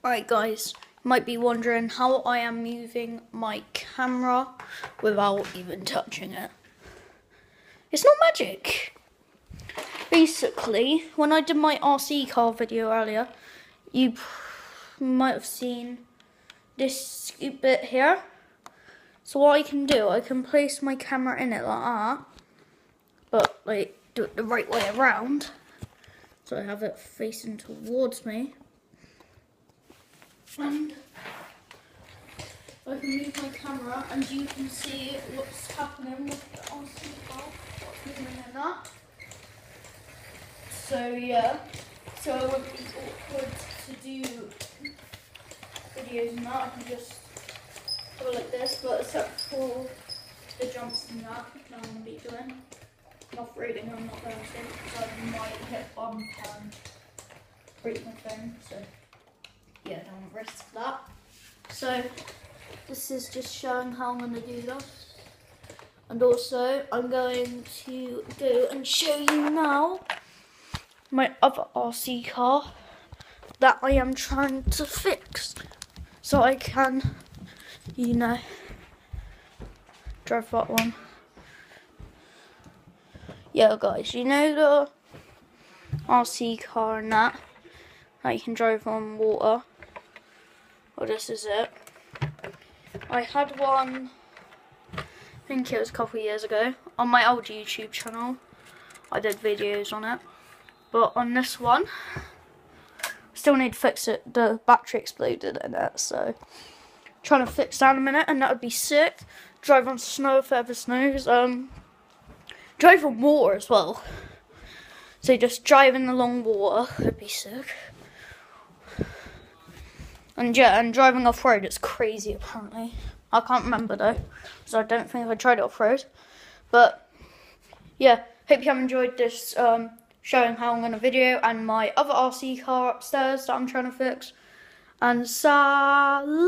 Alright guys, you might be wondering how I am moving my camera without even touching it. It's not magic. Basically, when I did my RC car video earlier, you might have seen this scoop bit here. So what I can do, I can place my camera in it like that, but like do it the right way around. So I have it facing towards me. And I can move my camera and you can see what's happening with the RC car, what's moving in that. So yeah, so it wouldn't be awkward to do videos and that. I can just go like this, but except for the jumps and that I'm going to be doing. Off-roading I'm not going to, because I might hit bump and break my phone, so yeah, don't risk that. So this is just showing how I'm going to do this. And also I'm going to go and show you now my other RC car that I am trying to fix. So I can, you know, drive that one. Yeah guys, you know the RC car and that you can drive on water? Well, this is it. I had one, I think it was a couple of years ago, on my old YouTube channel. I did videos on it. But on this one, still need to fix it. The battery exploded in it, so trying to fix that in a minute, and that would be sick. Drive on snow if it ever snows. Drive on water as well. So just driving along water would be sick. And yeah, and driving off-road is crazy apparently. I can't remember though, because I don't think I tried it off-road. But yeah, hope you have enjoyed this showing how I'm going to video and my other RC car upstairs that I'm trying to fix. And salute!